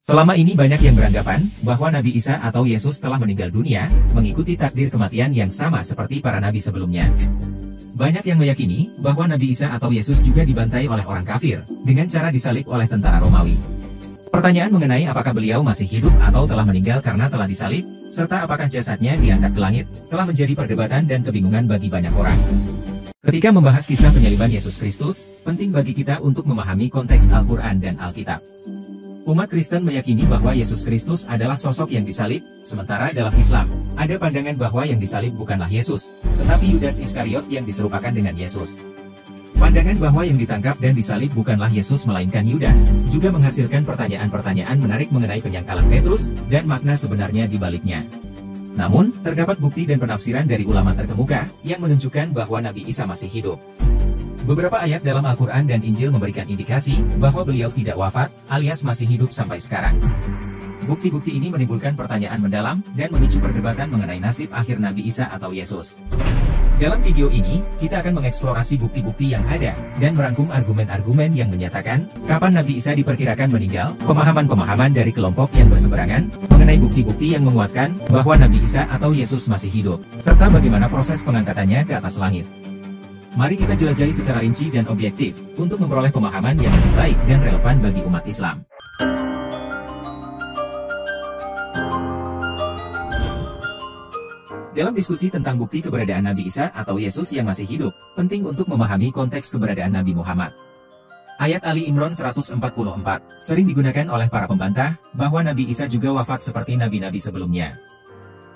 Selama ini banyak yang beranggapan bahwa Nabi Isa atau Yesus telah meninggal dunia, mengikuti takdir kematian yang sama seperti para nabi sebelumnya. Banyak yang meyakini bahwa Nabi Isa atau Yesus juga dibantai oleh orang kafir, dengan cara disalib oleh tentara Romawi. Pertanyaan mengenai apakah beliau masih hidup atau telah meninggal karena telah disalib, serta apakah jasadnya diangkat ke langit, telah menjadi perdebatan dan kebingungan bagi banyak orang. Ketika membahas kisah penyaliban Yesus Kristus, penting bagi kita untuk memahami konteks Al-Quran dan Alkitab. Umat Kristen meyakini bahwa Yesus Kristus adalah sosok yang disalib, sementara dalam Islam, ada pandangan bahwa yang disalib bukanlah Yesus, tetapi Yudas Iskariot yang diserupakan dengan Yesus. Pandangan bahwa yang ditangkap dan disalib bukanlah Yesus melainkan Yudas, juga menghasilkan pertanyaan-pertanyaan menarik mengenai penyangkalan Petrus, dan makna sebenarnya di baliknya. Namun, terdapat bukti dan penafsiran dari ulama terkemuka, yang menunjukkan bahwa Nabi Isa masih hidup. Beberapa ayat dalam Al-Quran dan Injil memberikan indikasi bahwa beliau tidak wafat, alias masih hidup sampai sekarang. Bukti-bukti ini menimbulkan pertanyaan mendalam, dan memicu perdebatan mengenai nasib akhir Nabi Isa atau Yesus. Dalam video ini, kita akan mengeksplorasi bukti-bukti yang ada, dan merangkum argumen-argumen yang menyatakan, kapan Nabi Isa diperkirakan meninggal, pemahaman-pemahaman dari kelompok yang berseberangan, mengenai bukti-bukti yang menguatkan bahwa Nabi Isa atau Yesus masih hidup, serta bagaimana proses pengangkatannya ke atas langit. Mari kita jelajahi secara rinci dan objektif, untuk memperoleh pemahaman yang lebih baik dan relevan bagi umat Islam. Dalam diskusi tentang bukti keberadaan Nabi Isa atau Yesus yang masih hidup, penting untuk memahami konteks keberadaan Nabi Muhammad. Ayat Ali Imran 144, sering digunakan oleh para pembantah, bahwa Nabi Isa juga wafat seperti nabi-nabi sebelumnya.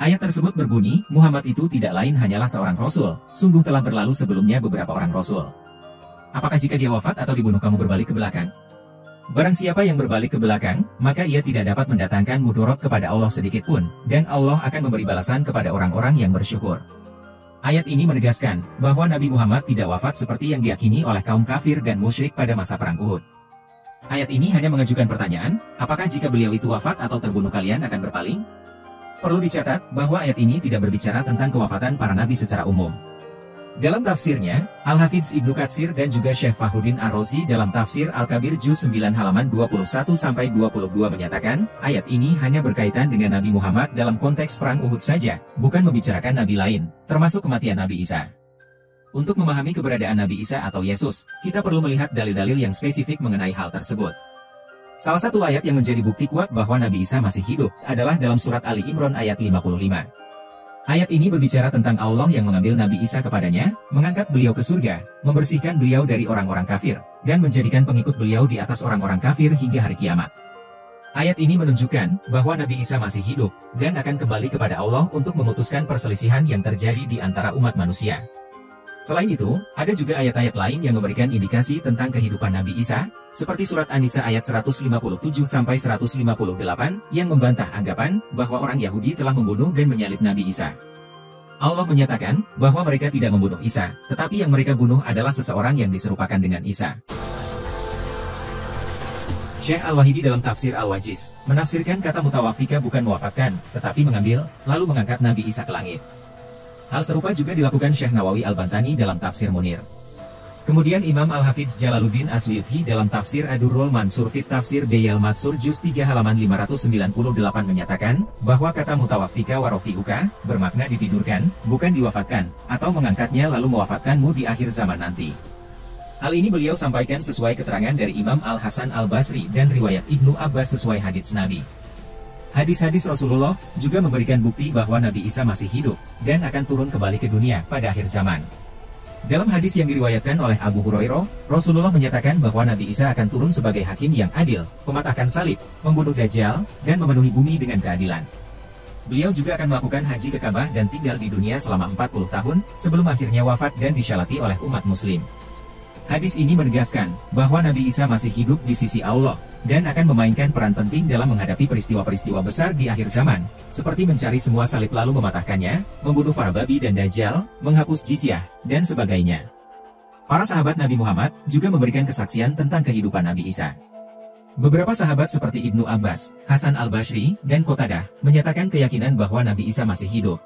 Ayat tersebut berbunyi, Muhammad itu tidak lain hanyalah seorang Rasul, sungguh telah berlalu sebelumnya beberapa orang Rasul. Apakah jika dia wafat atau dibunuh kamu berbalik ke belakang? Barang siapa yang berbalik ke belakang, maka ia tidak dapat mendatangkan mudorot kepada Allah sedikit pun, dan Allah akan memberi balasan kepada orang-orang yang bersyukur. Ayat ini menegaskan, bahwa Nabi Muhammad tidak wafat seperti yang diyakini oleh kaum kafir dan musyrik pada masa Perang Uhud. Ayat ini hanya mengajukan pertanyaan, apakah jika beliau itu wafat atau terbunuh kalian akan berpaling? Perlu dicatat, bahwa ayat ini tidak berbicara tentang kewafatan para nabi secara umum. Dalam tafsirnya, Al-Hafidz Ibnu Katsir dan juga Syekh Fakhruddin Ar-Razi dalam tafsir Al-Kabir Juz 9 halaman 21-22 menyatakan, ayat ini hanya berkaitan dengan Nabi Muhammad dalam konteks Perang Uhud saja, bukan membicarakan nabi lain, termasuk kematian Nabi Isa. Untuk memahami keberadaan Nabi Isa atau Yesus, kita perlu melihat dalil-dalil yang spesifik mengenai hal tersebut. Salah satu ayat yang menjadi bukti kuat bahwa Nabi Isa masih hidup, adalah dalam surat Ali Imran ayat 55. Ayat ini berbicara tentang Allah yang mengambil Nabi Isa kepadanya, mengangkat beliau ke surga, membersihkan beliau dari orang-orang kafir, dan menjadikan pengikut beliau di atas orang-orang kafir hingga hari kiamat. Ayat ini menunjukkan bahwa Nabi Isa masih hidup, dan akan kembali kepada Allah untuk memutuskan perselisihan yang terjadi di antara umat manusia. Selain itu, ada juga ayat-ayat lain yang memberikan indikasi tentang kehidupan Nabi Isa, seperti surat An-Nisa ayat 157-158, yang membantah anggapan bahwa orang Yahudi telah membunuh dan menyalib Nabi Isa. Allah menyatakan bahwa mereka tidak membunuh Isa, tetapi yang mereka bunuh adalah seseorang yang diserupakan dengan Isa. Syekh Al-Wahidi dalam tafsir Al-Wajiz, menafsirkan kata mutawafika bukan mewafatkan, tetapi mengambil, lalu mengangkat Nabi Isa ke langit. Hal serupa juga dilakukan Syekh Nawawi Al-Bantani dalam tafsir Munir. Kemudian Imam Al-Hafidz Jalaluddin As-Suyuti dalam tafsir Ad-Durrul Mansur fit Tafsir Diyal Matsur Juz 3 halaman 598 menyatakan, bahwa kata mutawafika warofi'uka, bermakna ditidurkan, bukan diwafatkan, atau mengangkatnya lalu mewafatkanmu di akhir zaman nanti. Hal ini beliau sampaikan sesuai keterangan dari Imam Al-Hasan Al-Basri dan riwayat Ibnu Abbas sesuai hadits Nabi. Hadis-hadis Rasulullah juga memberikan bukti bahwa Nabi Isa masih hidup, dan akan turun kembali ke dunia pada akhir zaman. Dalam hadis yang diriwayatkan oleh Abu Hurairah, Rasulullah menyatakan bahwa Nabi Isa akan turun sebagai hakim yang adil, mematahkan salib, membunuh Dajjal, dan memenuhi bumi dengan keadilan. Beliau juga akan melakukan haji ke Ka'bah dan tinggal di dunia selama 40 tahun, sebelum akhirnya wafat dan disyalati oleh umat muslim. Hadis ini menegaskan bahwa Nabi Isa masih hidup di sisi Allah, dan akan memainkan peran penting dalam menghadapi peristiwa-peristiwa besar di akhir zaman, seperti mencari semua salib lalu mematahkannya, membunuh para babi dan Dajjal, menghapus jizyah, dan sebagainya. Para sahabat Nabi Muhammad juga memberikan kesaksian tentang kehidupan Nabi Isa. Beberapa sahabat seperti Ibnu Abbas, Hasan Al-Basri, dan Qatadah, menyatakan keyakinan bahwa Nabi Isa masih hidup.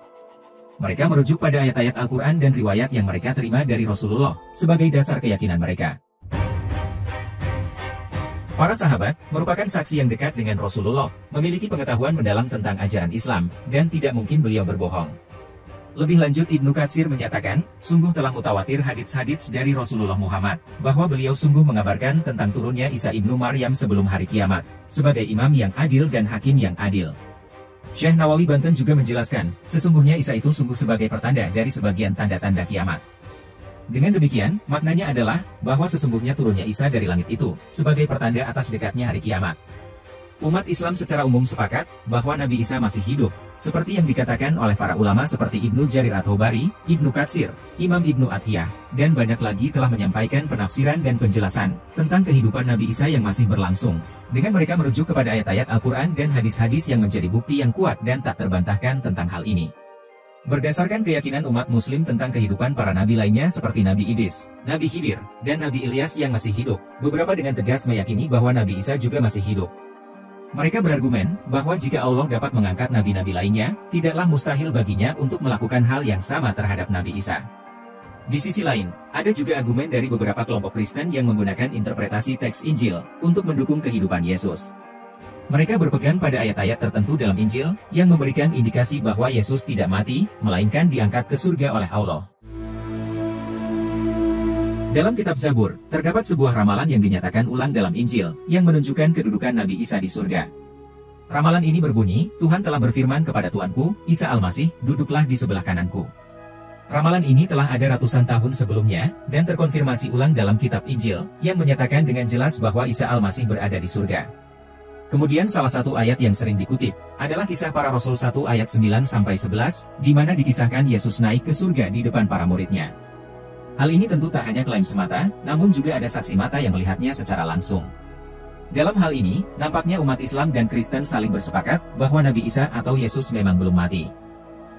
Mereka merujuk pada ayat-ayat Al-Quran dan riwayat yang mereka terima dari Rasulullah, sebagai dasar keyakinan mereka. Para sahabat merupakan saksi yang dekat dengan Rasulullah, memiliki pengetahuan mendalam tentang ajaran Islam, dan tidak mungkin beliau berbohong. Lebih lanjut Ibnu Katsir menyatakan, sungguh telah mutawatir hadits-hadits dari Rasulullah Muhammad, bahwa beliau sungguh mengabarkan tentang turunnya Isa ibnu Maryam sebelum hari kiamat, sebagai imam yang adil dan hakim yang adil. Syekh Nawawi Banten juga menjelaskan, sesungguhnya Isa itu sungguh sebagai pertanda dari sebagian tanda-tanda kiamat. Dengan demikian, maknanya adalah, bahwa sesungguhnya turunnya Isa dari langit itu, sebagai pertanda atas dekatnya hari kiamat. Umat Islam secara umum sepakat, bahwa Nabi Isa masih hidup, seperti yang dikatakan oleh para ulama seperti Ibnu Jarir at-Tabari, Ibnu Katsir, Imam Ibnu Athiyah, dan banyak lagi telah menyampaikan penafsiran dan penjelasan, tentang kehidupan Nabi Isa yang masih berlangsung, dengan mereka merujuk kepada ayat-ayat Al-Quran dan hadis-hadis yang menjadi bukti yang kuat dan tak terbantahkan tentang hal ini. Berdasarkan keyakinan umat muslim tentang kehidupan para nabi lainnya seperti Nabi Idris, Nabi Khidir, dan Nabi Ilyas yang masih hidup, beberapa dengan tegas meyakini bahwa Nabi Isa juga masih hidup. Mereka berargumen, bahwa jika Allah dapat mengangkat nabi-nabi lainnya, tidaklah mustahil baginya untuk melakukan hal yang sama terhadap Nabi Isa. Di sisi lain, ada juga argumen dari beberapa kelompok Kristen yang menggunakan interpretasi teks Injil, untuk mendukung kehidupan Yesus. Mereka berpegang pada ayat-ayat tertentu dalam Injil, yang memberikan indikasi bahwa Yesus tidak mati, melainkan diangkat ke surga oleh Allah. Dalam kitab Zabur, terdapat sebuah ramalan yang dinyatakan ulang dalam Injil, yang menunjukkan kedudukan Nabi Isa di surga. Ramalan ini berbunyi, Tuhan telah berfirman kepada Tuanku, Isa Al-Masih, duduklah di sebelah kananku. Ramalan ini telah ada ratusan tahun sebelumnya, dan terkonfirmasi ulang dalam kitab Injil, yang menyatakan dengan jelas bahwa Isa Al-Masih berada di surga. Kemudian salah satu ayat yang sering dikutip, adalah Kisah Para Rasul 1 ayat 9-11, di mana dikisahkan Yesus naik ke surga di depan para muridnya. Hal ini tentu tak hanya klaim semata, namun juga ada saksi mata yang melihatnya secara langsung. Dalam hal ini, nampaknya umat Islam dan Kristen saling bersepakat, bahwa Nabi Isa atau Yesus memang belum mati.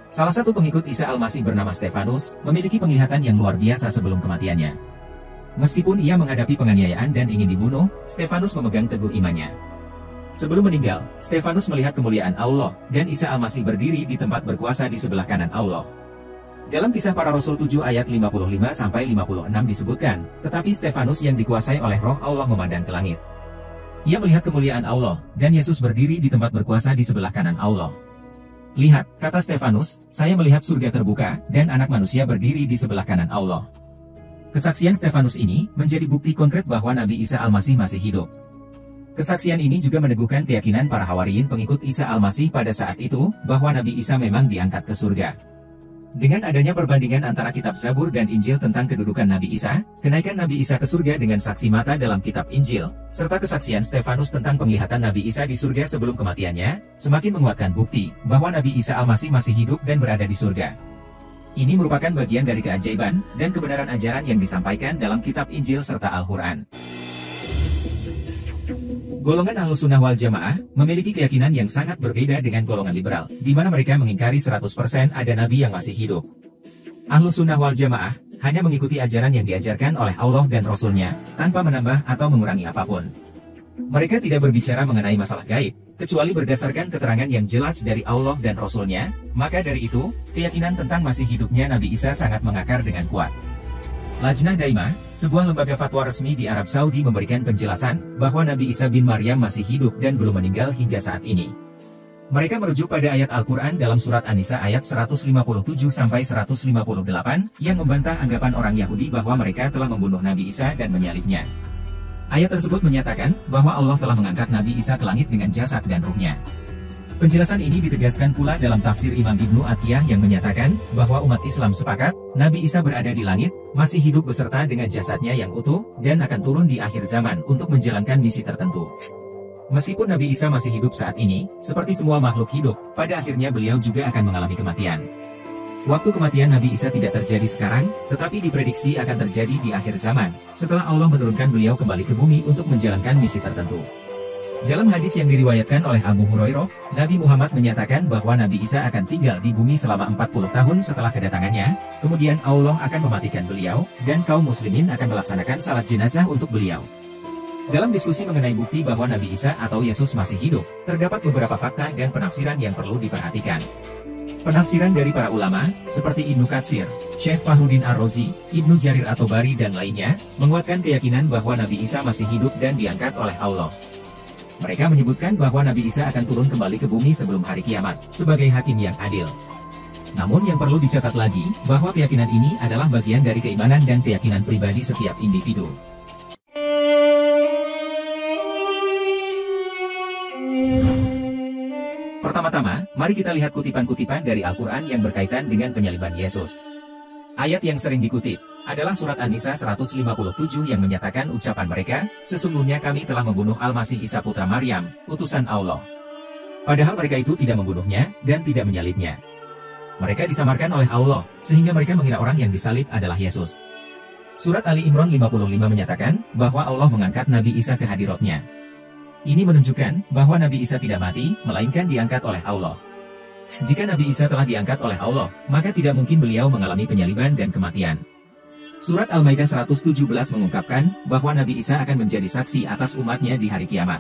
Salah satu pengikut Isa Al-Masih bernama Stefanus, memiliki penglihatan yang luar biasa sebelum kematiannya. Meskipun ia menghadapi penganiayaan dan ingin dibunuh, Stefanus memegang teguh imannya. Sebelum meninggal, Stefanus melihat kemuliaan Allah, dan Isa Al-Masih berdiri di tempat berkuasa di sebelah kanan Allah. Dalam Kisah Para Rasul 7 ayat 55-56 disebutkan, tetapi Stefanus yang dikuasai oleh roh Allah memandang ke langit. Ia melihat kemuliaan Allah, dan Yesus berdiri di tempat berkuasa di sebelah kanan Allah. Lihat, kata Stefanus, saya melihat surga terbuka, dan anak manusia berdiri di sebelah kanan Allah. Kesaksian Stefanus ini, menjadi bukti konkret bahwa Nabi Isa Al-Masih masih hidup. Kesaksian ini juga meneguhkan keyakinan para Hawariyin pengikut Isa Al-Masih pada saat itu, bahwa Nabi Isa memang diangkat ke surga. Dengan adanya perbandingan antara kitab Zabur dan Injil tentang kedudukan Nabi Isa, kenaikan Nabi Isa ke surga dengan saksi mata dalam kitab Injil, serta kesaksian Stefanus tentang penglihatan Nabi Isa di surga sebelum kematiannya, semakin menguatkan bukti, bahwa Nabi Isa Al-Masih masih hidup dan berada di surga. Ini merupakan bagian dari keajaiban, dan kebenaran ajaran yang disampaikan dalam kitab Injil serta Al-Quran. Golongan Ahlus Sunnah wal Jamaah memiliki keyakinan yang sangat berbeda dengan golongan liberal, di mana mereka mengingkari 100% ada nabi yang masih hidup. Ahlus Sunnah wal Jamaah hanya mengikuti ajaran yang diajarkan oleh Allah dan Rasul-Nya, tanpa menambah atau mengurangi apapun. Mereka tidak berbicara mengenai masalah gaib, kecuali berdasarkan keterangan yang jelas dari Allah dan Rasul-Nya, maka dari itu, keyakinan tentang masih hidupnya Nabi Isa sangat mengakar dengan kuat. Lajnah Daimah, sebuah lembaga fatwa resmi di Arab Saudi memberikan penjelasan, bahwa Nabi Isa bin Maryam masih hidup dan belum meninggal hingga saat ini. Mereka merujuk pada ayat Al-Quran dalam surat An-Nisa ayat 157-158, yang membantah anggapan orang Yahudi bahwa mereka telah membunuh Nabi Isa dan menyalibnya. Ayat tersebut menyatakan, bahwa Allah telah mengangkat Nabi Isa ke langit dengan jasad dan ruhnya. Penjelasan ini ditegaskan pula dalam tafsir Imam Ibnu Athiyah yang menyatakan, bahwa umat Islam sepakat, Nabi Isa berada di langit, masih hidup beserta dengan jasadnya yang utuh, dan akan turun di akhir zaman untuk menjalankan misi tertentu. Meskipun Nabi Isa masih hidup saat ini, seperti semua makhluk hidup, pada akhirnya beliau juga akan mengalami kematian. Waktu kematian Nabi Isa tidak terjadi sekarang, tetapi diprediksi akan terjadi di akhir zaman, setelah Allah menurunkan beliau kembali ke bumi untuk menjalankan misi tertentu. Dalam hadis yang diriwayatkan oleh Abu Hurairah, Nabi Muhammad menyatakan bahwa Nabi Isa akan tinggal di bumi selama 40 tahun setelah kedatangannya, kemudian Allah akan mematikan beliau, dan kaum muslimin akan melaksanakan salat jenazah untuk beliau. Dalam diskusi mengenai bukti bahwa Nabi Isa atau Yesus masih hidup, terdapat beberapa fakta dan penafsiran yang perlu diperhatikan. Penafsiran dari para ulama, seperti Ibnu Katsir, Syekh Fahruddin Ar-Razi, Ibnu Jarir At-Tabari dan lainnya, menguatkan keyakinan bahwa Nabi Isa masih hidup dan diangkat oleh Allah. Mereka menyebutkan bahwa Nabi Isa akan turun kembali ke bumi sebelum hari kiamat, sebagai hakim yang adil. Namun yang perlu dicatat lagi, bahwa keyakinan ini adalah bagian dari keimanan dan keyakinan pribadi setiap individu. Pertama-tama, mari kita lihat kutipan-kutipan dari Al-Quran yang berkaitan dengan penyaliban Yesus. Ayat yang sering dikutip adalah surat An-Nisa 157 yang menyatakan ucapan mereka, sesungguhnya kami telah membunuh Al-Masih Isa putra Maryam, utusan Allah. Padahal mereka itu tidak membunuhnya, dan tidak menyalibnya. Mereka disamarkan oleh Allah, sehingga mereka mengira orang yang disalib adalah Yesus. Surat Ali Imran 55 menyatakan, bahwa Allah mengangkat Nabi Isa ke hadiratnya. Ini menunjukkan, bahwa Nabi Isa tidak mati, melainkan diangkat oleh Allah. Jika Nabi Isa telah diangkat oleh Allah, maka tidak mungkin beliau mengalami penyaliban dan kematian. Surat Al-Maidah 117 mengungkapkan, bahwa Nabi Isa akan menjadi saksi atas umatnya di hari kiamat.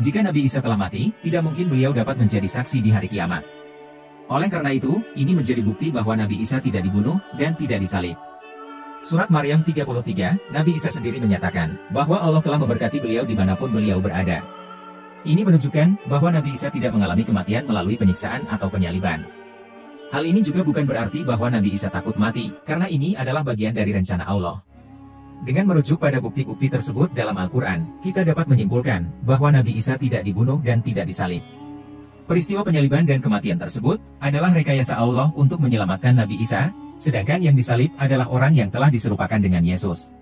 Jika Nabi Isa telah mati, tidak mungkin beliau dapat menjadi saksi di hari kiamat. Oleh karena itu, ini menjadi bukti bahwa Nabi Isa tidak dibunuh, dan tidak disalib. Surat Maryam 33, Nabi Isa sendiri menyatakan, bahwa Allah telah memberkati beliau dimanapun beliau berada. Ini menunjukkan, bahwa Nabi Isa tidak mengalami kematian melalui penyiksaan atau penyaliban. Hal ini juga bukan berarti bahwa Nabi Isa takut mati, karena ini adalah bagian dari rencana Allah. Dengan merujuk pada bukti-bukti tersebut dalam Al-Quran, kita dapat menyimpulkan, bahwa Nabi Isa tidak dibunuh dan tidak disalib. Peristiwa penyaliban dan kematian tersebut, adalah rekayasa Allah untuk menyelamatkan Nabi Isa, sedangkan yang disalib adalah orang yang telah diserupakan dengan Yesus.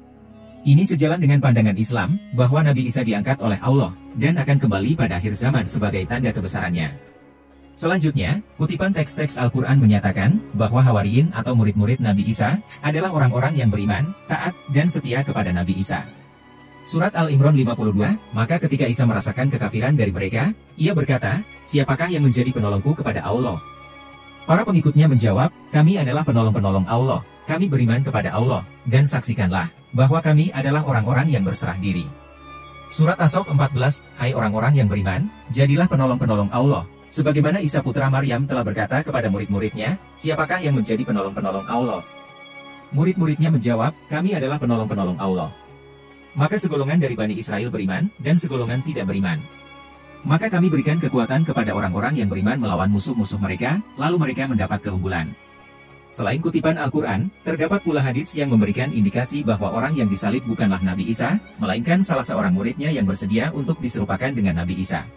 Ini sejalan dengan pandangan Islam, bahwa Nabi Isa diangkat oleh Allah, dan akan kembali pada akhir zaman sebagai tanda kebesarannya. Selanjutnya, kutipan teks-teks Al-Quran menyatakan, bahwa Hawariyin atau murid-murid Nabi Isa, adalah orang-orang yang beriman, taat, dan setia kepada Nabi Isa. Surat Al-Imran 52, maka ketika Isa merasakan kekafiran dari mereka, ia berkata, siapakah yang menjadi penolongku kepada Allah? Para pengikutnya menjawab, kami adalah penolong-penolong Allah, kami beriman kepada Allah, dan saksikanlah, bahwa kami adalah orang-orang yang berserah diri. Surat As-Saff 14, hai orang-orang yang beriman, jadilah penolong-penolong Allah, sebagaimana Isa putra Maryam telah berkata kepada murid-muridnya, siapakah yang menjadi penolong-penolong Allah? Murid-muridnya menjawab, kami adalah penolong-penolong Allah. Maka segolongan dari Bani Israel beriman, dan segolongan tidak beriman. Maka kami berikan kekuatan kepada orang-orang yang beriman melawan musuh-musuh mereka, lalu mereka mendapat keunggulan. Selain kutipan Al-Quran, terdapat pula hadits yang memberikan indikasi bahwa orang yang disalib bukanlah Nabi Isa, melainkan salah seorang muridnya yang bersedia untuk diserupakan dengan Nabi Isa.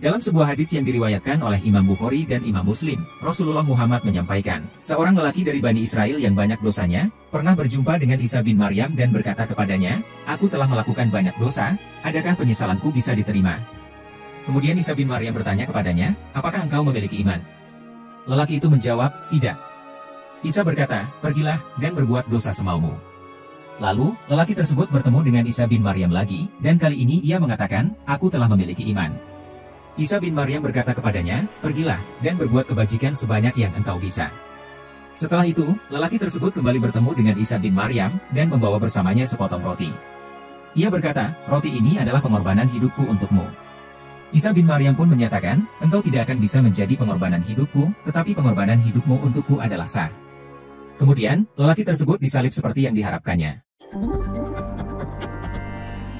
Dalam sebuah hadits yang diriwayatkan oleh Imam Bukhari dan Imam Muslim, Rasulullah Muhammad menyampaikan, seorang lelaki dari Bani Israel yang banyak dosanya, pernah berjumpa dengan Isa bin Maryam dan berkata kepadanya, aku telah melakukan banyak dosa, adakah penyesalanku bisa diterima? Kemudian Isa bin Maryam bertanya kepadanya, apakah engkau memiliki iman? Lelaki itu menjawab, tidak. Isa berkata, pergilah, dan berbuat dosa semaumu. Lalu, lelaki tersebut bertemu dengan Isa bin Maryam lagi, dan kali ini ia mengatakan, aku telah memiliki iman. Isa bin Maryam berkata kepadanya, pergilah, dan berbuat kebajikan sebanyak yang engkau bisa. Setelah itu, lelaki tersebut kembali bertemu dengan Isa bin Maryam, dan membawa bersamanya sepotong roti. Ia berkata, roti ini adalah pengorbanan hidupku untukmu. Isa bin Maryam pun menyatakan, engkau tidak akan bisa menjadi pengorbanan hidupku, tetapi pengorbanan hidupmu untukku adalah sah. Kemudian, lelaki tersebut disalib seperti yang diharapkannya.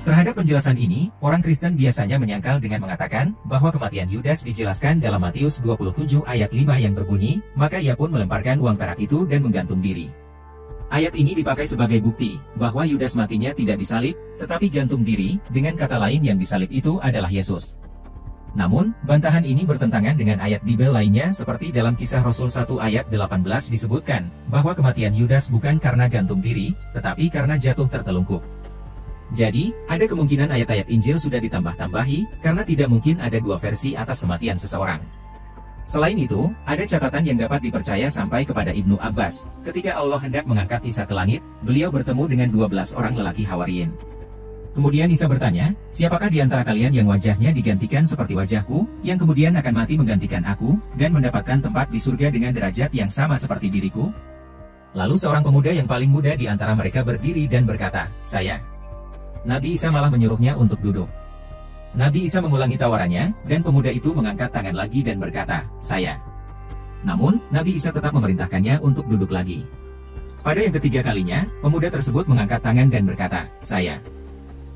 Terhadap penjelasan ini, orang Kristen biasanya menyangkal dengan mengatakan, bahwa kematian Yudas dijelaskan dalam Matius 27 ayat 5 yang berbunyi, maka ia pun melemparkan uang perak itu dan menggantung diri. Ayat ini dipakai sebagai bukti, bahwa Yudas matinya tidak disalib, tetapi gantung diri, dengan kata lain yang disalib itu adalah Yesus. Namun, bantahan ini bertentangan dengan ayat Bible lainnya seperti dalam Kisah Rasul 1 ayat 18 disebutkan, bahwa kematian Yudas bukan karena gantung diri, tetapi karena jatuh tertelungkup. Jadi, ada kemungkinan ayat-ayat Injil sudah ditambah-tambahi, karena tidak mungkin ada dua versi atas kematian seseorang. Selain itu, ada catatan yang dapat dipercaya sampai kepada Ibnu Abbas. Ketika Allah hendak mengangkat Isa ke langit, beliau bertemu dengan 12 orang lelaki Hawariyin. Kemudian Isa bertanya, siapakah di antara kalian yang wajahnya digantikan seperti wajahku, yang kemudian akan mati menggantikan aku, dan mendapatkan tempat di surga dengan derajat yang sama seperti diriku? Lalu seorang pemuda yang paling muda di antara mereka berdiri dan berkata, saya. Nabi Isa malah menyuruhnya untuk duduk. Nabi Isa mengulangi tawarannya, dan pemuda itu mengangkat tangan lagi dan berkata, saya. Namun, Nabi Isa tetap memerintahkannya untuk duduk lagi. Pada yang ketiga kalinya, pemuda tersebut mengangkat tangan dan berkata, "Saya."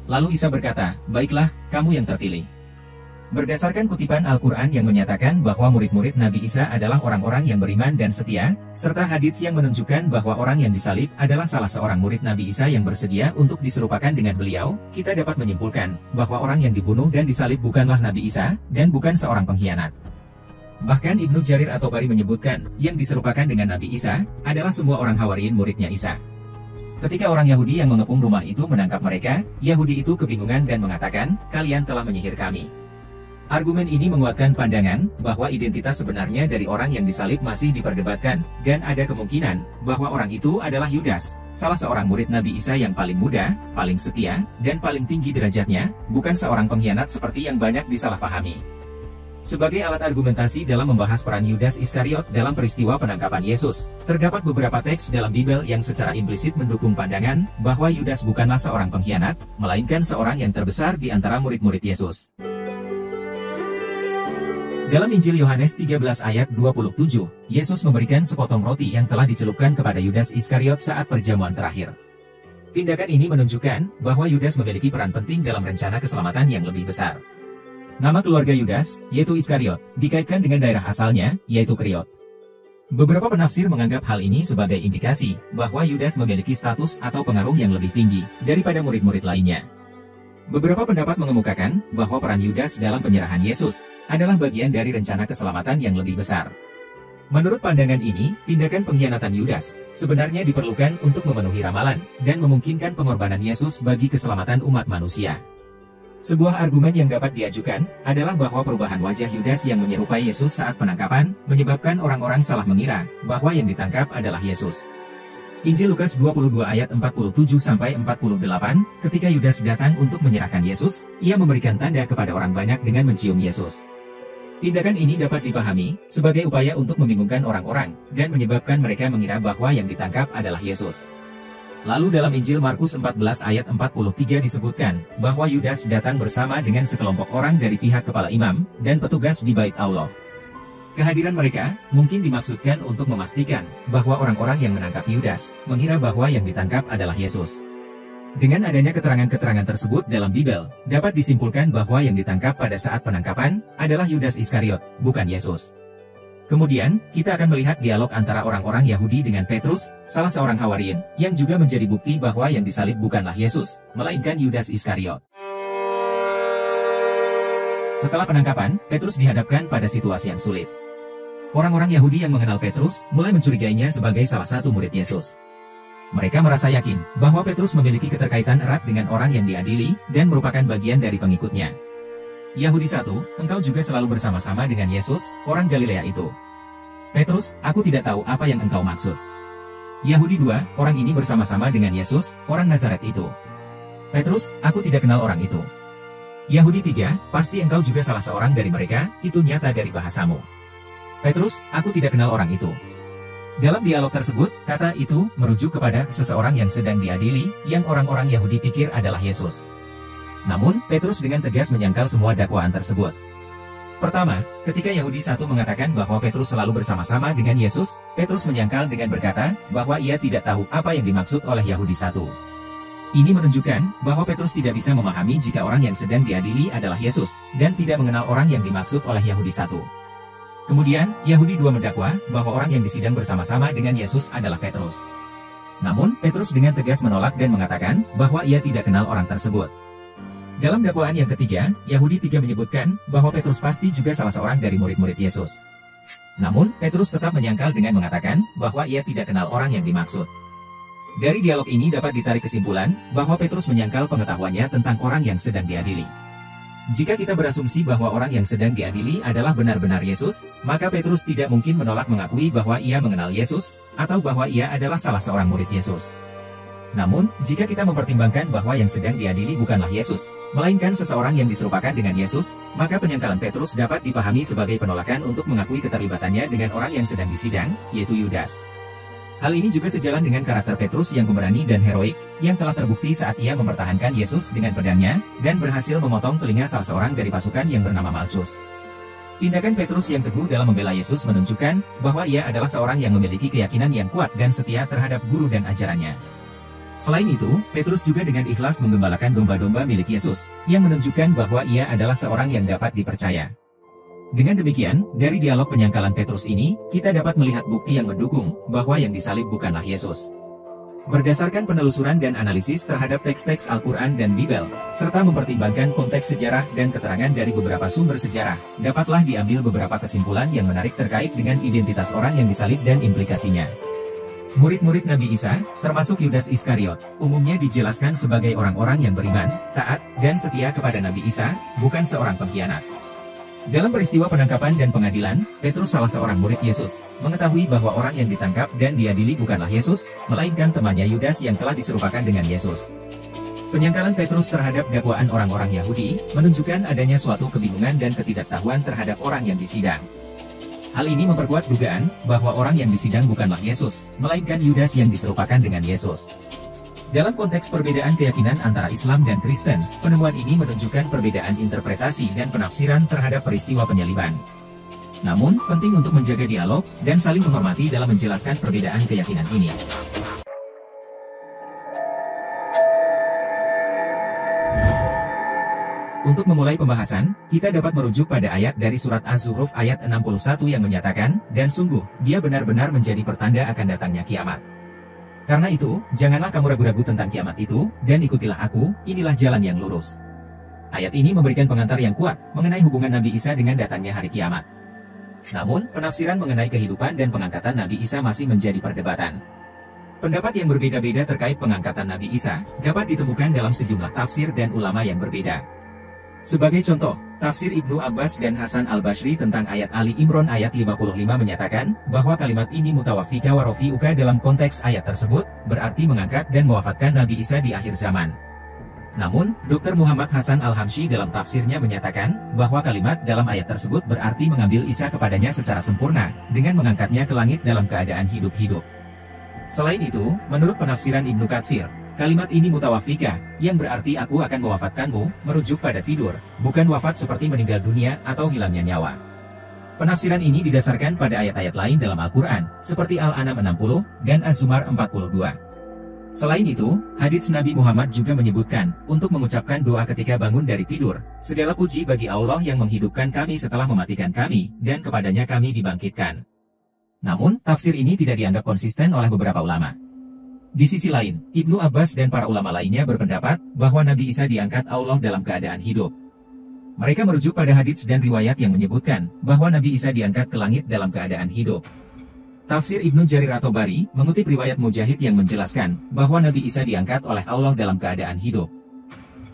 Lalu Isa berkata, "Baiklah, kamu yang terpilih." Berdasarkan kutipan Al-Quran yang menyatakan bahwa murid-murid Nabi Isa adalah orang-orang yang beriman dan setia, serta hadits yang menunjukkan bahwa orang yang disalib adalah salah seorang murid Nabi Isa yang bersedia untuk diserupakan dengan beliau, kita dapat menyimpulkan bahwa orang yang dibunuh dan disalib bukanlah Nabi Isa, dan bukan seorang pengkhianat. Bahkan Ibnu Jarir at-Tabari menyebutkan, yang diserupakan dengan Nabi Isa, adalah semua orang Hawariyin muridnya Isa. Ketika orang Yahudi yang mengepung rumah itu menangkap mereka, Yahudi itu kebingungan dan mengatakan, "Kalian telah menyihir kami." Argumen ini menguatkan pandangan bahwa identitas sebenarnya dari orang yang disalib masih diperdebatkan, dan ada kemungkinan bahwa orang itu adalah Yudas, salah seorang murid Nabi Isa yang paling muda, paling setia, dan paling tinggi derajatnya, bukan seorang pengkhianat seperti yang banyak disalahpahami. Sebagai alat argumentasi dalam membahas peran Yudas Iskariot dalam peristiwa penangkapan Yesus, terdapat beberapa teks dalam Bible yang secara implisit mendukung pandangan bahwa Yudas bukanlah seorang pengkhianat, melainkan seorang yang terbesar di antara murid-murid Yesus. Dalam Injil Yohanes 13 ayat 27, Yesus memberikan sepotong roti yang telah dicelupkan kepada Yudas Iskariot saat perjamuan terakhir. Tindakan ini menunjukkan bahwa Yudas memiliki peran penting dalam rencana keselamatan yang lebih besar. Nama keluarga Yudas, yaitu Iskariot, dikaitkan dengan daerah asalnya, yaitu Kriot. Beberapa penafsir menganggap hal ini sebagai indikasi bahwa Yudas memiliki status atau pengaruh yang lebih tinggi daripada murid-murid lainnya. Beberapa pendapat mengemukakan bahwa peran Yudas dalam penyerahan Yesus adalah bagian dari rencana keselamatan yang lebih besar. Menurut pandangan ini, tindakan pengkhianatan Yudas sebenarnya diperlukan untuk memenuhi ramalan dan memungkinkan pengorbanan Yesus bagi keselamatan umat manusia. Sebuah argumen yang dapat diajukan adalah bahwa perubahan wajah Yudas yang menyerupai Yesus saat penangkapan menyebabkan orang-orang salah mengira bahwa yang ditangkap adalah Yesus. Injil Lukas 22 ayat 47-48, ketika Yudas datang untuk menyerahkan Yesus, ia memberikan tanda kepada orang banyak dengan mencium Yesus. Tindakan ini dapat dipahami sebagai upaya untuk membingungkan orang-orang dan menyebabkan mereka mengira bahwa yang ditangkap adalah Yesus. Lalu dalam Injil Markus 14 ayat 43 disebutkan bahwa Yudas datang bersama dengan sekelompok orang dari pihak kepala imam dan petugas di Bait Allah. Kehadiran mereka mungkin dimaksudkan untuk memastikan bahwa orang-orang yang menangkap Yudas mengira bahwa yang ditangkap adalah Yesus. Dengan adanya keterangan-keterangan tersebut dalam Bible, dapat disimpulkan bahwa yang ditangkap pada saat penangkapan adalah Yudas Iskariot, bukan Yesus. Kemudian, kita akan melihat dialog antara orang-orang Yahudi dengan Petrus, salah seorang Hawariyin, yang juga menjadi bukti bahwa yang disalib bukanlah Yesus, melainkan Yudas Iskariot. Setelah penangkapan, Petrus dihadapkan pada situasi yang sulit. Orang-orang Yahudi yang mengenal Petrus mulai mencurigainya sebagai salah satu murid Yesus. Mereka merasa yakin bahwa Petrus memiliki keterkaitan erat dengan orang yang diadili dan merupakan bagian dari pengikutnya. Yahudi 1, engkau juga selalu bersama-sama dengan Yesus, orang Galilea itu. Petrus, aku tidak tahu apa yang engkau maksud. Yahudi 2, orang ini bersama-sama dengan Yesus, orang Nazaret itu. Petrus, aku tidak kenal orang itu. Yahudi 3, pasti engkau juga salah seorang dari mereka, itu nyata dari bahasamu. Petrus, aku tidak kenal orang itu. Dalam dialog tersebut, kata itu merujuk kepada seseorang yang sedang diadili, yang orang-orang Yahudi pikir adalah Yesus. Namun, Petrus dengan tegas menyangkal semua dakwaan tersebut. Pertama, ketika Yahudi 1 mengatakan bahwa Petrus selalu bersama-sama dengan Yesus, Petrus menyangkal dengan berkata bahwa ia tidak tahu apa yang dimaksud oleh Yahudi 1. Ini menunjukkan bahwa Petrus tidak bisa memahami jika orang yang sedang diadili adalah Yesus, dan tidak mengenal orang yang dimaksud oleh Yahudi 1. Kemudian, Yahudi 2 mendakwa bahwa orang yang disidang bersama-sama dengan Yesus adalah Petrus. Namun, Petrus dengan tegas menolak dan mengatakan bahwa ia tidak kenal orang tersebut. Dalam dakwaan yang ketiga, Yahudi 3 menyebutkan bahwa Petrus pasti juga salah seorang dari murid-murid Yesus. Namun, Petrus tetap menyangkal dengan mengatakan bahwa ia tidak kenal orang yang dimaksud. Dari dialog ini dapat ditarik kesimpulan bahwa Petrus menyangkal pengetahuannya tentang orang yang sedang diadili. Jika kita berasumsi bahwa orang yang sedang diadili adalah benar-benar Yesus, maka Petrus tidak mungkin menolak mengakui bahwa ia mengenal Yesus, atau bahwa ia adalah salah seorang murid Yesus. Namun, jika kita mempertimbangkan bahwa yang sedang diadili bukanlah Yesus, melainkan seseorang yang diserupakan dengan Yesus, maka penyangkalan Petrus dapat dipahami sebagai penolakan untuk mengakui keterlibatannya dengan orang yang sedang disidang, yaitu Yudas. Hal ini juga sejalan dengan karakter Petrus yang pemberani dan heroik, yang telah terbukti saat ia mempertahankan Yesus dengan pedangnya, dan berhasil memotong telinga salah seorang dari pasukan yang bernama Malchus. Tindakan Petrus yang teguh dalam membela Yesus menunjukkan bahwa ia adalah seorang yang memiliki keyakinan yang kuat dan setia terhadap guru dan ajarannya. Selain itu, Petrus juga dengan ikhlas menggembalakan domba-domba milik Yesus, yang menunjukkan bahwa ia adalah seorang yang dapat dipercaya. Dengan demikian, dari dialog penyangkalan Petrus ini, kita dapat melihat bukti yang mendukung bahwa yang disalib bukanlah Yesus. Berdasarkan penelusuran dan analisis terhadap teks-teks Al-Quran dan Bible, serta mempertimbangkan konteks sejarah dan keterangan dari beberapa sumber sejarah, dapatlah diambil beberapa kesimpulan yang menarik terkait dengan identitas orang yang disalib dan implikasinya. Murid-murid Nabi Isa, termasuk Yudas Iskariot, umumnya dijelaskan sebagai orang-orang yang beriman, taat, dan setia kepada Nabi Isa, bukan seorang pengkhianat. Dalam peristiwa penangkapan dan pengadilan, Petrus salah seorang murid Yesus, mengetahui bahwa orang yang ditangkap dan diadili bukanlah Yesus, melainkan temannya Yudas yang telah diserupakan dengan Yesus. Penyangkalan Petrus terhadap dakwaan orang-orang Yahudi, menunjukkan adanya suatu kebingungan dan ketidaktahuan terhadap orang yang disidang. Hal ini memperkuat dugaan, bahwa orang yang disidang bukanlah Yesus, melainkan Yudas yang diserupakan dengan Yesus. Dalam konteks perbedaan keyakinan antara Islam dan Kristen, penemuan ini menunjukkan perbedaan interpretasi dan penafsiran terhadap peristiwa penyaliban. Namun, penting untuk menjaga dialog dan saling menghormati dalam menjelaskan perbedaan keyakinan ini. Untuk memulai pembahasan, kita dapat merujuk pada ayat dari surat Az-Zukhruf ayat 61 yang menyatakan, "Dan sungguh, dia benar-benar menjadi pertanda akan datangnya kiamat. Karena itu, janganlah kamu ragu-ragu tentang kiamat itu, dan ikutilah aku, inilah jalan yang lurus." Ayat ini memberikan pengantar yang kuat mengenai hubungan Nabi Isa dengan datangnya hari kiamat. Namun, penafsiran mengenai kehidupan dan pengangkatan Nabi Isa masih menjadi perdebatan. Pendapat yang berbeda-beda terkait pengangkatan Nabi Isa dapat ditemukan dalam sejumlah tafsir dan ulama yang berbeda. Sebagai contoh, tafsir Ibnu Abbas dan Hasan al-Basri tentang ayat Ali Imran ayat 55 menyatakan bahwa kalimat ini mutawaffika wa rafi'uka dalam konteks ayat tersebut, berarti mengangkat dan mewafatkan Nabi Isa di akhir zaman. Namun, Dr. Muhammad Hasan al-Hamshi dalam tafsirnya menyatakan bahwa kalimat dalam ayat tersebut berarti mengambil Isa kepadanya secara sempurna, dengan mengangkatnya ke langit dalam keadaan hidup-hidup. Selain itu, menurut penafsiran Ibnu Katsir, kalimat ini mutawaffika, yang berarti aku akan mewafatkanmu, merujuk pada tidur, bukan wafat seperti meninggal dunia atau hilangnya nyawa. Penafsiran ini didasarkan pada ayat-ayat lain dalam Al-Quran, seperti Al-An'am 60, dan Az-Zumar 42. Selain itu, hadits Nabi Muhammad juga menyebutkan, untuk mengucapkan doa ketika bangun dari tidur, segala puji bagi Allah yang menghidupkan kami setelah mematikan kami, dan kepadanya kami dibangkitkan. Namun, tafsir ini tidak dianggap konsisten oleh beberapa ulama. Di sisi lain, Ibnu Abbas dan para ulama lainnya berpendapat bahwa Nabi Isa diangkat Allah dalam keadaan hidup. Mereka merujuk pada hadits dan riwayat yang menyebutkan bahwa Nabi Isa diangkat ke langit dalam keadaan hidup. Tafsir Ibnu Jarir at-Tabari mengutip riwayat Mujahid yang menjelaskan bahwa Nabi Isa diangkat oleh Allah dalam keadaan hidup.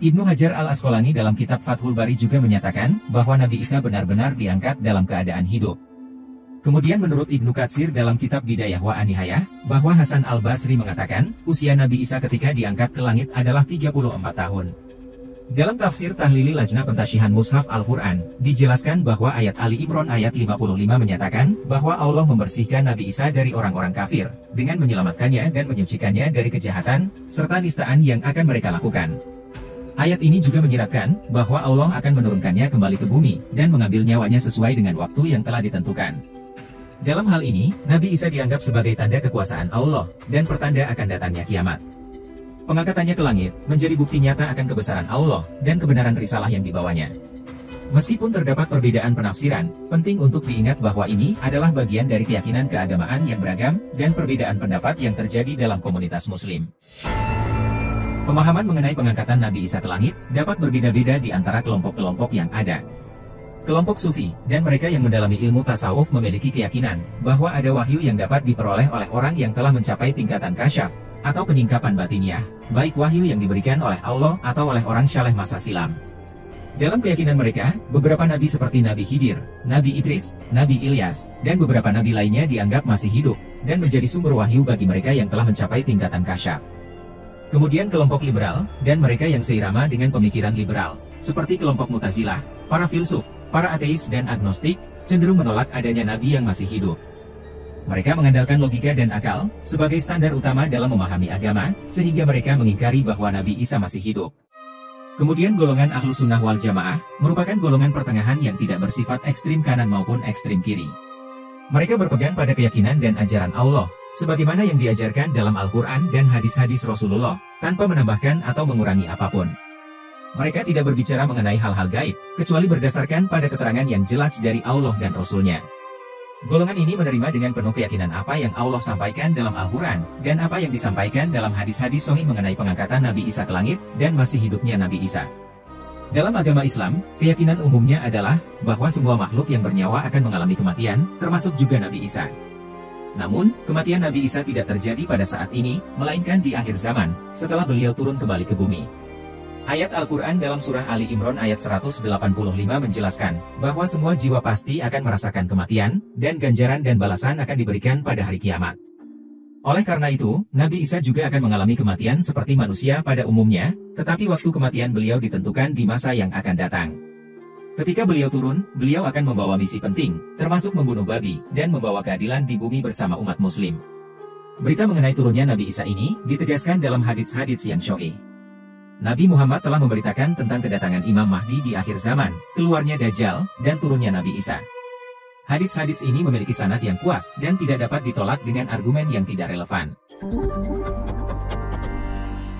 Ibnu Hajar al-Asqalani dalam kitab Fathul Bari juga menyatakan bahwa Nabi Isa benar-benar diangkat dalam keadaan hidup. Kemudian menurut Ibnu Katsir dalam kitab Bidayah wa An-Nihayah, bahwa Hasan al-Basri mengatakan, usia Nabi Isa ketika diangkat ke langit adalah 34 tahun. Dalam tafsir Tahlili Lajnah Pentasyihan Mushaf Al-Quran, dijelaskan bahwa ayat Ali Imran ayat 55 menyatakan, bahwa Allah membersihkan Nabi Isa dari orang-orang kafir, dengan menyelamatkannya dan menyucikannya dari kejahatan, serta nistaan yang akan mereka lakukan. Ayat ini juga menyiratkan, bahwa Allah akan menurunkannya kembali ke bumi, dan mengambil nyawanya sesuai dengan waktu yang telah ditentukan. Dalam hal ini, Nabi Isa dianggap sebagai tanda kekuasaan Allah, dan pertanda akan datangnya kiamat. Pengangkatannya ke langit, menjadi bukti nyata akan kebesaran Allah, dan kebenaran risalah yang dibawanya. Meskipun terdapat perbedaan penafsiran, penting untuk diingat bahwa ini adalah bagian dari keyakinan keagamaan yang beragam, dan perbedaan pendapat yang terjadi dalam komunitas Muslim. Pemahaman mengenai pengangkatan Nabi Isa ke langit, dapat berbeda-beda di antara kelompok-kelompok yang ada. Kelompok Sufi, dan mereka yang mendalami ilmu tasawuf memiliki keyakinan, bahwa ada wahyu yang dapat diperoleh oleh orang yang telah mencapai tingkatan kasyaf, atau penyingkapan batiniah, baik wahyu yang diberikan oleh Allah atau oleh orang saleh masa silam. Dalam keyakinan mereka, beberapa nabi seperti Nabi Khidir, Nabi Idris, Nabi Ilyas, dan beberapa nabi lainnya dianggap masih hidup, dan menjadi sumber wahyu bagi mereka yang telah mencapai tingkatan kasyaf. Kemudian kelompok liberal, dan mereka yang seirama dengan pemikiran liberal, seperti kelompok Mu'tazilah, para filsuf, para ateis dan agnostik, cenderung menolak adanya nabi yang masih hidup. Mereka mengandalkan logika dan akal sebagai standar utama dalam memahami agama, sehingga mereka mengingkari bahwa Nabi Isa masih hidup. Kemudian golongan Ahlus Sunnah wal Jamaah, merupakan golongan pertengahan yang tidak bersifat ekstrim kanan maupun ekstrim kiri. Mereka berpegang pada keyakinan dan ajaran Allah, sebagaimana yang diajarkan dalam Al-Quran dan hadis-hadis Rasulullah, tanpa menambahkan atau mengurangi apapun. Mereka tidak berbicara mengenai hal-hal gaib, kecuali berdasarkan pada keterangan yang jelas dari Allah dan Rasul-Nya. Golongan ini menerima dengan penuh keyakinan apa yang Allah sampaikan dalam Al-Quran, dan apa yang disampaikan dalam hadis-hadis sahih mengenai pengangkatan Nabi Isa ke langit, dan masih hidupnya Nabi Isa. Dalam agama Islam, keyakinan umumnya adalah, bahwa semua makhluk yang bernyawa akan mengalami kematian, termasuk juga Nabi Isa. Namun, kematian Nabi Isa tidak terjadi pada saat ini, melainkan di akhir zaman, setelah beliau turun kembali ke bumi. Ayat Al-Quran dalam surah Ali Imran ayat 185 menjelaskan, bahwa semua jiwa pasti akan merasakan kematian, dan ganjaran dan balasan akan diberikan pada hari kiamat. Oleh karena itu, Nabi Isa juga akan mengalami kematian seperti manusia pada umumnya, tetapi waktu kematian beliau ditentukan di masa yang akan datang. Ketika beliau turun, beliau akan membawa misi penting, termasuk membunuh babi, dan membawa keadilan di bumi bersama umat muslim. Berita mengenai turunnya Nabi Isa ini, ditegaskan dalam hadits-hadits yang sahih. Nabi Muhammad telah memberitakan tentang kedatangan Imam Mahdi di akhir zaman, keluarnya Dajjal, dan turunnya Nabi Isa. Hadits-hadits ini memiliki sanad yang kuat, dan tidak dapat ditolak dengan argumen yang tidak relevan.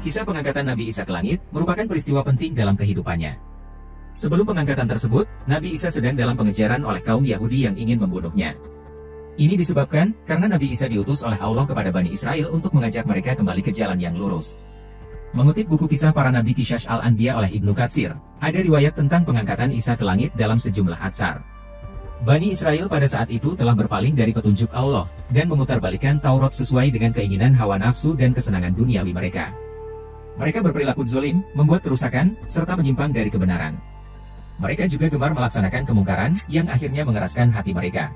Kisah pengangkatan Nabi Isa ke langit, merupakan peristiwa penting dalam kehidupannya. Sebelum pengangkatan tersebut, Nabi Isa sedang dalam pengejaran oleh kaum Yahudi yang ingin membunuhnya. Ini disebabkan, karena Nabi Isa diutus oleh Allah kepada Bani Israel untuk mengajak mereka kembali ke jalan yang lurus. Mengutip buku kisah para nabi Qisas Al-Anbiya oleh Ibnu Katsir, ada riwayat tentang pengangkatan Isa ke langit dalam sejumlah atsar. Bani Israel pada saat itu telah berpaling dari petunjuk Allah, dan memutarbalikkan Taurat sesuai dengan keinginan hawa nafsu dan kesenangan duniawi mereka. Mereka berperilaku zalim, membuat kerusakan, serta menyimpang dari kebenaran. Mereka juga gemar melaksanakan kemungkaran, yang akhirnya mengeraskan hati mereka.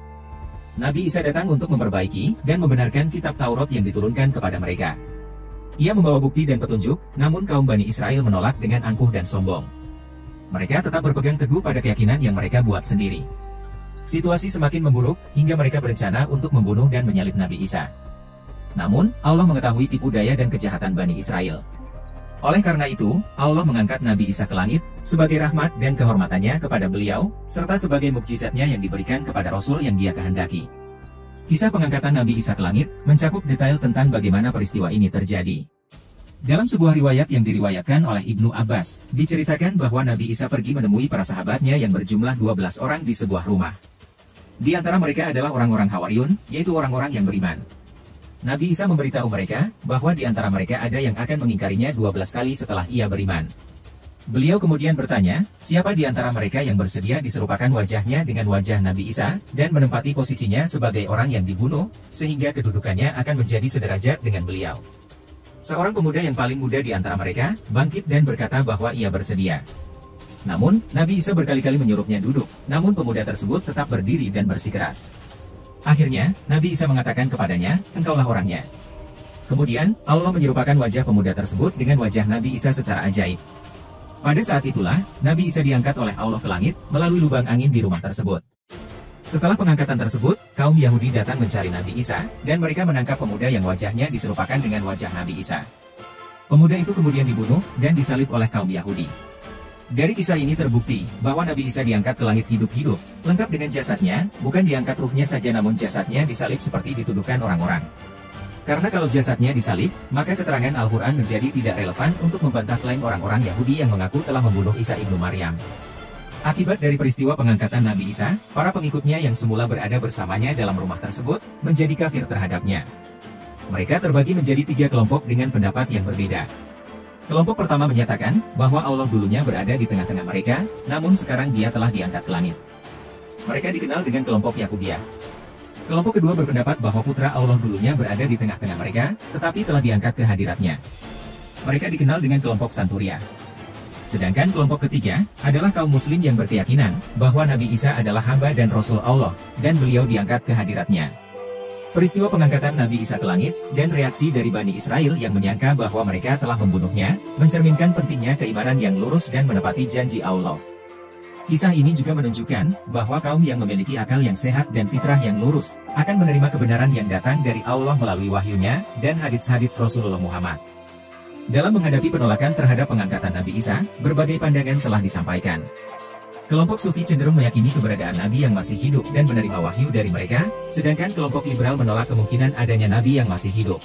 Nabi Isa datang untuk memperbaiki, dan membenarkan kitab Taurat yang diturunkan kepada mereka. Ia membawa bukti dan petunjuk, namun kaum Bani Israel menolak dengan angkuh dan sombong. Mereka tetap berpegang teguh pada keyakinan yang mereka buat sendiri. Situasi semakin memburuk, hingga mereka berencana untuk membunuh dan menyalib Nabi Isa. Namun, Allah mengetahui tipu daya dan kejahatan Bani Israel. Oleh karena itu, Allah mengangkat Nabi Isa ke langit, sebagai rahmat dan kehormatannya kepada beliau, serta sebagai mukjizatnya yang diberikan kepada Rasul yang Dia kehendaki. Kisah pengangkatan Nabi Isa ke langit, mencakup detail tentang bagaimana peristiwa ini terjadi. Dalam sebuah riwayat yang diriwayatkan oleh Ibnu Abbas, diceritakan bahwa Nabi Isa pergi menemui para sahabatnya yang berjumlah 12 orang di sebuah rumah. Di antara mereka adalah orang-orang Hawariyun, yaitu orang-orang yang beriman. Nabi Isa memberitahu mereka, bahwa di antara mereka ada yang akan mengingkarinya 12 kali setelah ia beriman. Beliau kemudian bertanya, siapa di antara mereka yang bersedia diserupakan wajahnya dengan wajah Nabi Isa, dan menempati posisinya sebagai orang yang dibunuh, sehingga kedudukannya akan menjadi sederajat dengan beliau. Seorang pemuda yang paling muda di antara mereka, bangkit dan berkata bahwa ia bersedia. Namun, Nabi Isa berkali-kali menyuruhnya duduk, namun pemuda tersebut tetap berdiri dan bersikeras. Akhirnya, Nabi Isa mengatakan kepadanya, engkaulah orangnya. Kemudian, Allah menyerupakan wajah pemuda tersebut dengan wajah Nabi Isa secara ajaib. Pada saat itulah, Nabi Isa diangkat oleh Allah ke langit, melalui lubang angin di rumah tersebut. Setelah pengangkatan tersebut, kaum Yahudi datang mencari Nabi Isa, dan mereka menangkap pemuda yang wajahnya diserupakan dengan wajah Nabi Isa. Pemuda itu kemudian dibunuh, dan disalib oleh kaum Yahudi. Dari kisah ini terbukti, bahwa Nabi Isa diangkat ke langit hidup-hidup, lengkap dengan jasadnya, bukan diangkat ruhnya saja namun jasadnya disalib seperti dituduhkan orang-orang. Karena kalau jasadnya disalib, maka keterangan Al-Quran menjadi tidak relevan untuk membantah klaim orang-orang Yahudi yang mengaku telah membunuh Isa ibnu Maryam. Akibat dari peristiwa pengangkatan Nabi Isa, para pengikutnya yang semula berada bersamanya dalam rumah tersebut, menjadi kafir terhadapnya. Mereka terbagi menjadi 3 kelompok dengan pendapat yang berbeda. Kelompok pertama menyatakan, bahwa Allah dulunya berada di tengah-tengah mereka, namun sekarang Dia telah diangkat ke langit. Mereka dikenal dengan kelompok Yakubiyah. Kelompok kedua berpendapat bahwa putra Allah dulunya berada di tengah-tengah mereka, tetapi telah diangkat ke hadiratnya. Mereka dikenal dengan kelompok Santuria. Sedangkan kelompok ketiga, adalah kaum muslim yang berkeyakinan, bahwa Nabi Isa adalah hamba dan Rasul Allah, dan beliau diangkat ke hadiratnya. Peristiwa pengangkatan Nabi Isa ke langit, dan reaksi dari Bani Israel yang menyangka bahwa mereka telah membunuhnya, mencerminkan pentingnya keimanan yang lurus dan menepati janji Allah. Kisah ini juga menunjukkan, bahwa kaum yang memiliki akal yang sehat dan fitrah yang lurus, akan menerima kebenaran yang datang dari Allah melalui wahyunya, dan hadits-hadits Rasulullah Muhammad. Dalam menghadapi penolakan terhadap pengangkatan Nabi Isa, berbagai pandangan telah disampaikan. Kelompok Sufi cenderung meyakini keberadaan Nabi yang masih hidup dan menerima wahyu dari mereka, sedangkan kelompok liberal menolak kemungkinan adanya Nabi yang masih hidup.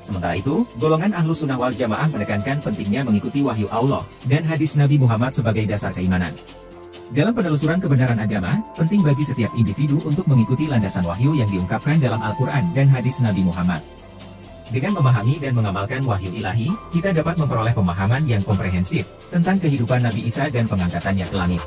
Sementara itu, golongan Ahlus Sunnah wal Jamaah menekankan pentingnya mengikuti wahyu Allah dan hadis Nabi Muhammad sebagai dasar keimanan. Dalam penelusuran kebenaran agama, penting bagi setiap individu untuk mengikuti landasan wahyu yang diungkapkan dalam Al-Quran dan hadis Nabi Muhammad. Dengan memahami dan mengamalkan wahyu ilahi, kita dapat memperoleh pemahaman yang komprehensif tentang kehidupan Nabi Isa dan pengangkatannya ke langit.